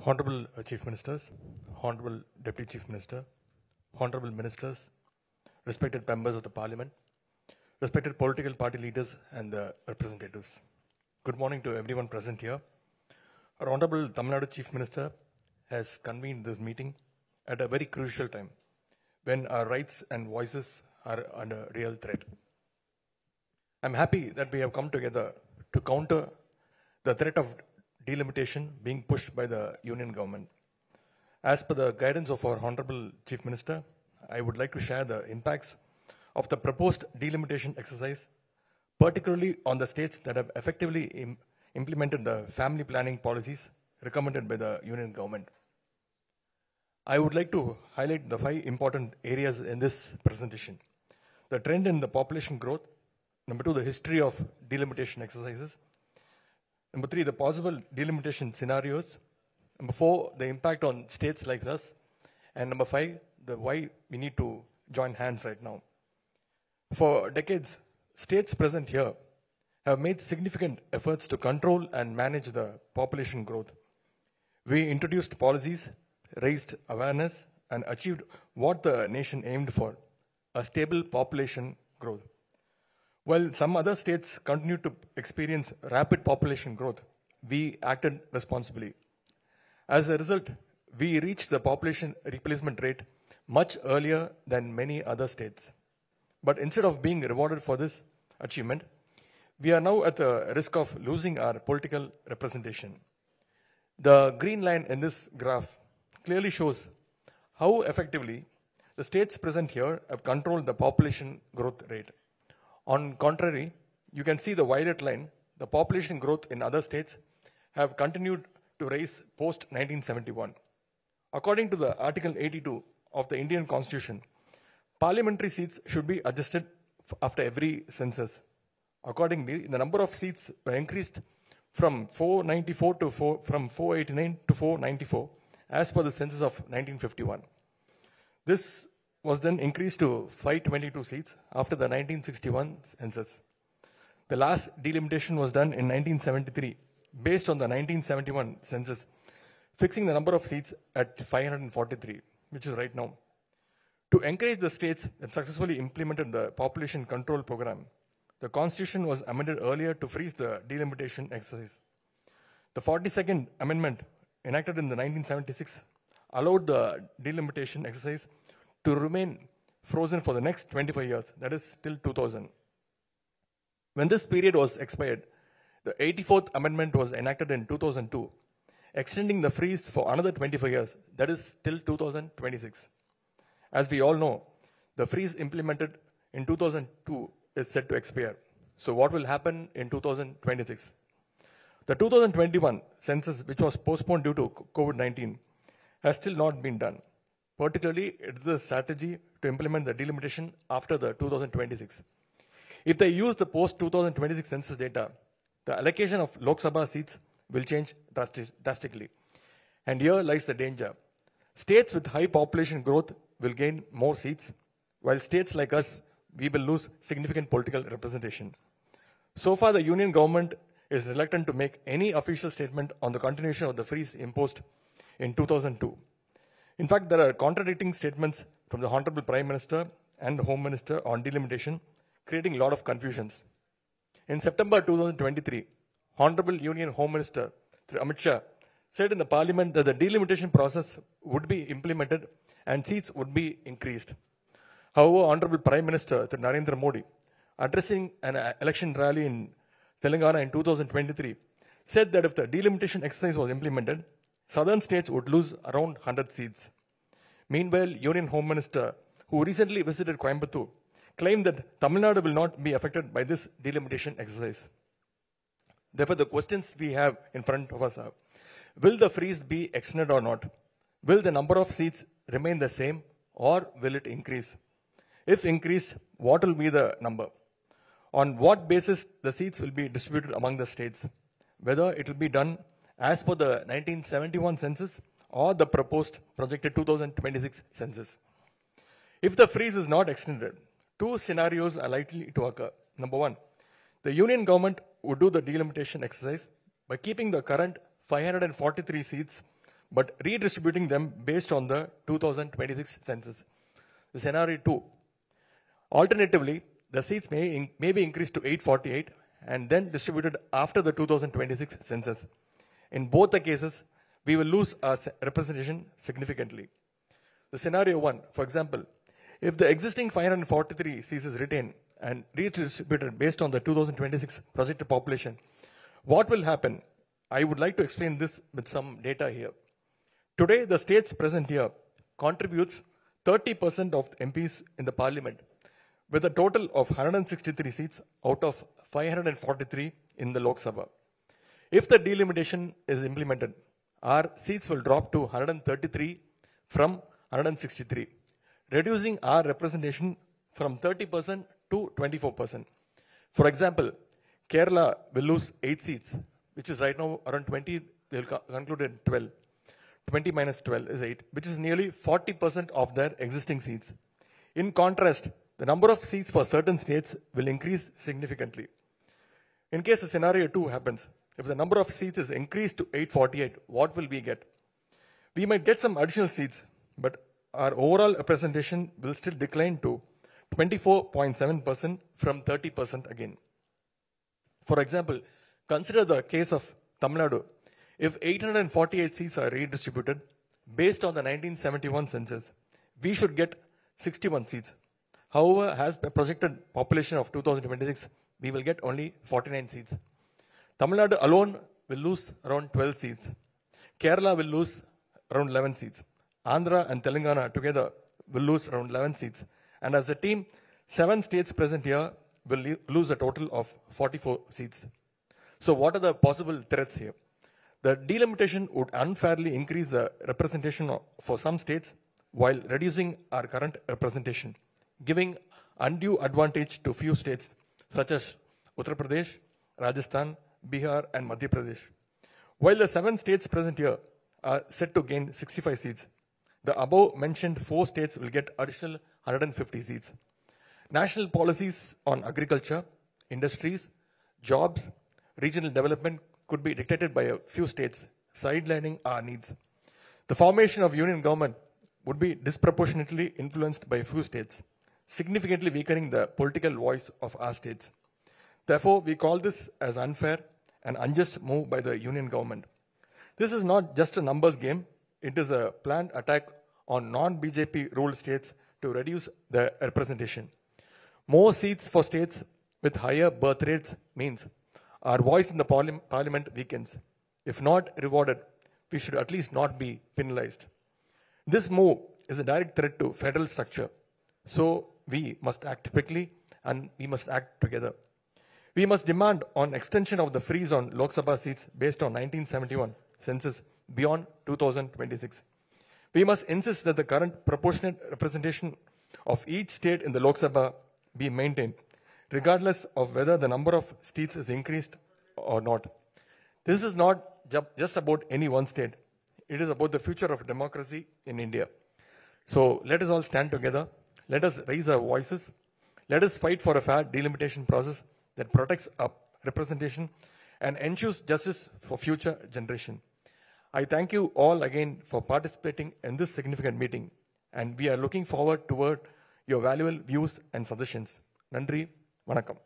Honorable Chief Ministers, Honorable Deputy Chief Minister, Honorable Ministers, respected members of the Parliament, respected political party leaders and representatives. Good morning to everyone present here. Our Honorable Tamil Nadu Chief Minister has convened this meeting at a very crucial time when our rights and voices are under real threat. I'm happy that we have come together to counter the threat of delimitation being pushed by the Union government. As per the guidance of our Honorable Chief Minister, I would like to share the impacts of the proposed delimitation exercise, particularly on the states that have effectively implemented the family planning policies recommended by the Union government. I would like to highlight the 5 important areas in this presentation. The trend in the population growth. Number 2, the history of delimitation exercises. Number 3, the possible delimitation scenarios. Number 4, the impact on states like us. And number 5, the why we need to join hands right now. For decades, states present here have made significant efforts to control and manage the population growth. We introduced policies, raised awareness, and achieved what the nation aimed for, a stable population growth. While some other states continued to experience rapid population growth, we acted responsibly. As a result, we reached the population replacement rate much earlier than many other states. But instead of being rewarded for this achievement, we are now at the risk of losing our political representation. The green line in this graph clearly shows how effectively the states present here have controlled the population growth rate. On contrary, you can see the violet line, the population growth in other states have continued to rise post-1971. According to the Article 82 of the Indian Constitution, parliamentary seats should be adjusted after every census. Accordingly, the number of seats were increased from 494 to from 489 to 494 as per the census of 1951. This was then increased to 522 seats after the 1961 census. The last delimitation was done in 1973 based on the 1971 census, fixing the number of seats at 543, which is right now. To encourage the states that successfully implemented the population control program, the Constitution was amended earlier to freeze the delimitation exercise. The 42nd Amendment, enacted in the 1976, allowed the delimitation exercise to remain frozen for the next 25 years, that is till 2000. When this period was expired, the 84th Amendment was enacted in 2002, extending the freeze for another 25 years, that is till 2026. As we all know, the freeze implemented in 2002 is set to expire. So what will happen in 2026? The 2021 census, which was postponed due to COVID-19, has still not been done. Particularly, it is a strategy to implement the delimitation after the 2026. If they use the post-2026 census data, the allocation of Lok Sabha seats will change drastically. And here lies the danger. States with high population growth will gain more seats, while states like us, we will lose significant political representation. So far, the Union government is reluctant to make any official statement on the continuation of the freeze imposed in 2002. In fact, there are contradicting statements from the Honorable Prime Minister and the Home Minister on delimitation, creating a lot of confusions. In September 2023, Honorable Union Home Minister Amit Shah said in the Parliament that the delimitation process would be implemented and seats would be increased. However, Honorable Prime Minister Narendra Modi, addressing an election rally in Telangana in 2023, said that if the delimitation exercise was implemented, southern states would lose around 100 seats. Meanwhile, Union Home Minister, who recently visited Coimbatore, claimed that Tamil Nadu will not be affected by this delimitation exercise. Therefore, the questions we have in front of us are, will the freeze be extended or not? Will the number of seats remain the same or will it increase? If increased, what will be the number? On what basis the seats will be distributed among the states? Whether it will be done as per the 1971 census or the proposed projected 2026 census. If the freeze is not extended, 2 scenarios are likely to occur. Number 1, the Union government would do the delimitation exercise by keeping the current 543 seats but redistributing them based on the 2026 census. The scenario 2. Alternatively, the seats may be increased to 848 and then distributed after the 2026 census. In both the cases, we will lose our representation significantly. The scenario 1, for example, if the existing 543 seats is retained and redistributed based on the 2026 projected population, what will happen? I would like to explain this with some data here. Today, the states present here contributes 30% of MPs in the parliament, with a total of 163 seats out of 543 in the Lok Sabha. If the delimitation is implemented, our seats will drop to 133 from 163, reducing our representation from 30% to 24%. For example, Kerala will lose 8 seats, which is right now around 20, they will conclude at 12. 20 minus 12 is 8, which is nearly 40% of their existing seats. In contrast, the number of seats for certain states will increase significantly. In case the scenario 2 happens, if the number of seats is increased to 848, what will we get? We might get some additional seats, but our overall representation will still decline to 24.7% from 30% again. For example, consider the case of Tamil Nadu. If 848 seats are redistributed based on the 1971 census, we should get 61 seats. However, as per projected population of 2026, we will get only 49 seats. Tamil Nadu alone will lose around 12 seats. Kerala will lose around 11 seats. Andhra and Telangana together will lose around 11 seats. And as a team, 7 states present here will lose a total of 44 seats. So what are the possible threats here? The delimitation would unfairly increase the representation for some states while reducing our current representation, giving undue advantage to few states such as Uttar Pradesh, Rajasthan, Bihar and Madhya Pradesh. While the 7 states present here are set to gain 65 seats, the above mentioned 4 states will get additional 150 seats. National policies on agriculture, industries, jobs, regional development could be dictated by a few states, sidelining our needs. The formation of union government would be disproportionately influenced by a few states, significantly weakening the political voice of our states. Therefore, we call this as unfair and unjust move by the union government. This is not just a numbers game, it is a planned attack on non-BJP ruled states to reduce their representation. More seats for states with higher birth rates means our voice in the parliament weakens. If not rewarded, we should at least not be penalized. This move is a direct threat to federal structure. So we must act quickly and we must act together. We must demand on extension of the freeze on Lok Sabha seats based on 1971 census beyond 2026. We must insist that the current proportionate representation of each state in the Lok Sabha be maintained, regardless of whether the number of seats is increased or not. This is not just about any one state. It is about the future of democracy in India. So let us all stand together. Let us raise our voices. Let us fight for a fair delimitation process that protects our representation and ensures justice for future generation. I thank you all again for participating in this significant meeting, and we are looking forward toward your valuable views and suggestions. Nandri, Vanakkam.